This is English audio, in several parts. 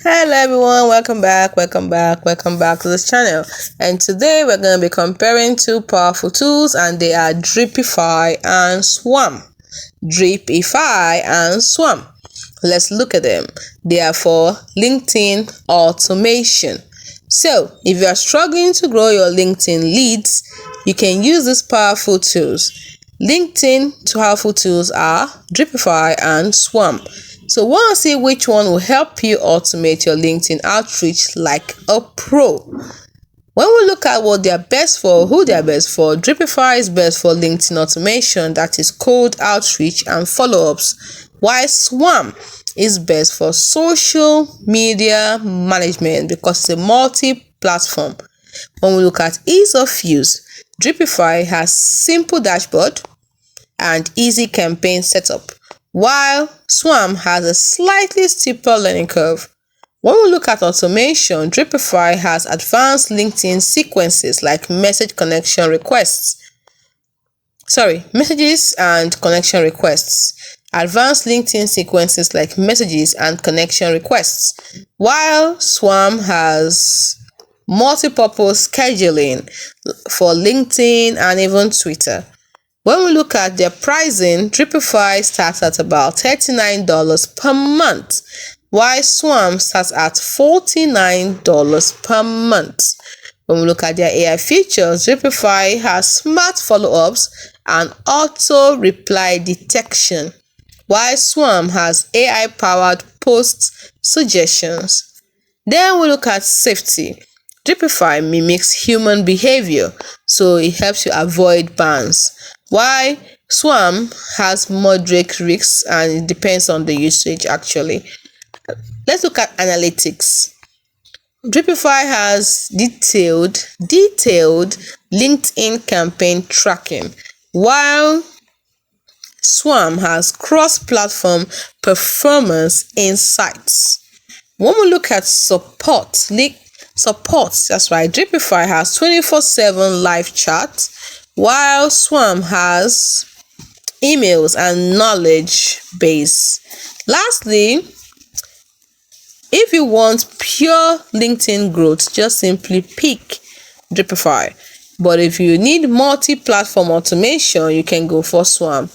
Hello everyone, welcome back to this channel. And today we're going to be comparing two powerful tools, and they are Dripify and Swam. Let's look at them. They are for LinkedIn automation. So if you are struggling to grow your LinkedIn leads, you can use these powerful tools. LinkedIn powerful tools are Dripify and Swam. So want to see which one will help you automate your LinkedIn outreach like a pro. When we look at what they are best for, who they are best for, Dripify is best for LinkedIn automation, that is cold outreach and follow-ups, while Swam is best for social media management because it's a multi-platform. When we look at ease of use, Dripify has simple dashboard and easy campaign setup, while Swam has a slightly steeper learning curve. When we look at automation, Dripify has advanced LinkedIn sequences like messages and connection requests. Advanced LinkedIn sequences like messages and connection requests, while Swam has multi-purpose scheduling for LinkedIn and even Twitter. When we look at their pricing, Dripify starts at about $39 per month, while Swam starts at $49 per month. When we look at their AI features, Dripify has smart follow-ups and auto reply detection, while Swam has AI-powered post suggestions. Then we look at safety. Dripify mimics human behavior, so it helps you avoid bans, while Swam has moderate risks and it depends on the usage actually. Let's look at analytics. Dripify has detailed LinkedIn campaign tracking, while Swam has cross-platform performance insights. When we look at support, that's right, Dripify has 24/7 live chat, while Swam has emails and knowledge base. Lastly, if you want pure LinkedIn growth, just simply pick Dripify. But if you need multi-platform automation, you can go for Swam.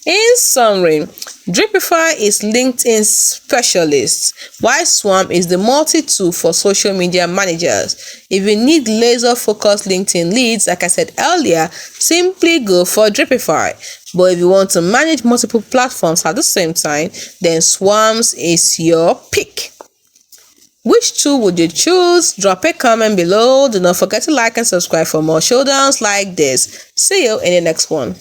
In summary, Dripify is LinkedIn specialist, while Swam is the multi-tool for social media managers. If you need laser-focused LinkedIn leads, like I said earlier, simply go for Dripify. But if you want to manage multiple platforms at the same time, then Swams is your pick. Which tool would you choose? Drop a comment below. Do not forget to like and subscribe for more showdowns like this. See you in the next one.